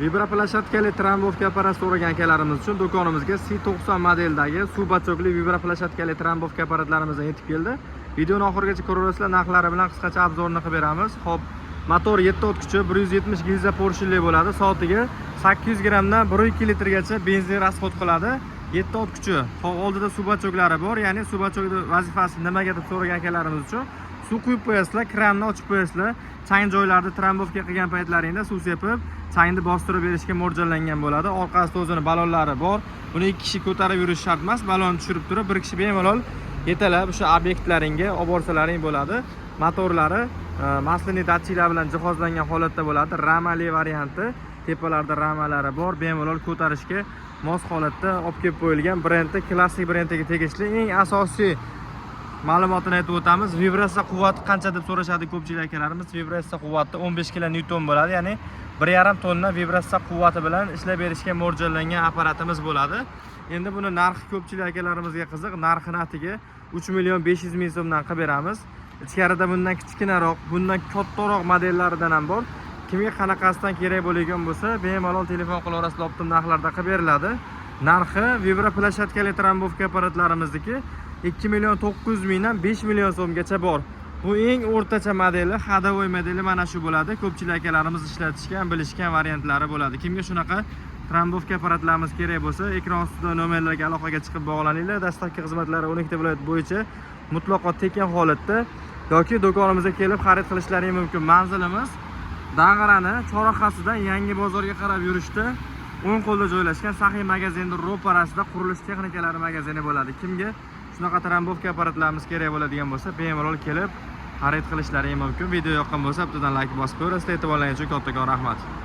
Vibraplashatkali trombovka apparat so'ragan akalarimiz uchun do'konimizga C90 modeldagi suv bachokli vibraplashatkali trombovka apparatlarimizdan yetib keldi. Videoni oxirigacha ko'raverasizlar, narxlari bilan qisqacha obzorni qilib beramiz. Xo'p, motor 7 o't kuchi 170 gilza porshinli bo'ladi. Soatiga 800 grammdan 1-2 litrgacha benzin rasxod qiladi. 7 o't kuchi. Oldida suv bachoklari bor, ya'ni suv bachogida vazifasi nimaga deb so'ragan akalarimiz uchun suv quyib qo'yasizlar, kranni ochib qo'yasizlar. Chang joylarda trombovka qilgan paytlaringda suv sepib, changni bostirib berishga mo'ljallangan bo'ladi. Orqasida o'zini balonlari bor. Buni 2 kishi ko'tarib yurish shart emas. Balonni tushirib turib, bir kishi bemalol yetalab o'sha obyektlaringga olib borsalaring bo'ladi. Motorlari masliniy datchiklar bilan jihozlangan holatda bo'ladi. Ramali varianti, tepalarda ramalari bor. Bemalol ko'tarishga mos holatda olib kelib qo'yilgan brendi, klassik brendiga tegishli. Eng asosiy ma'lumotini aytib o'tamiz. Vibratsiya quvvati qancha deb so'rashadi ko'pchilik akalarimiz. Vibratsiya quvvati 15 kN bo'ladi, ya'ni 1,5 tonna vibratsiya quvvati bilan ishlab berishga mo'ljallangan apparatimiz bo'ladi. Endi buni narxi ko'pchilik akalarimizga qiziq. Narxini atiga 3.500.000 so'mdan qilib beramiz. Ichkarida bundan kichkinaroq, bundan kattaroq modellaridan ham bor. Kimga qanaqasidan kerak bo'lgan bo'lsa, bemalol telefon qilaverasizlar, optim narxlarda qilib beriladi. Narxi vibraplashatkali trombovka apparatlarimizniki 2.900.000 dan 5 million so'mgacha bor. Bu eng o'rtacha modeli, hadavoy modeli mana shu bo'ladi. Ko'pchilik akalarimiz ishlatishgan, bilishgan variantlari bo'ladi. Kimga shunaqa trombovka apparatlarimiz kerak bo'lsa, ekran ustida nomerlarga aloqaga chiqib bog'laninglar. Dastlabki xizmatlari 12 viloyat bo'yicha mutlaqo tekin holatda yoki do'konimizga kelib xarid qilishlaringiz mumkin. Manzilimiz Dang'arani chorrahasidan Yangi bozorga qarab yurishda o'ng qo'lda joylashgan Saxiy magazinning ro'parasida qurilish texnikalari magazini bo'ladi. Kimga shunaqa trombovka apparatlarimiz kerak bo'ladigan bo'lsa, bemalol kelib xarid qilishlaringiz mumkin. Video yoqqan bo'lsa, bittadan like bosib qo'yasiz. E'tiborlaringiz uchun kattakon rahmat.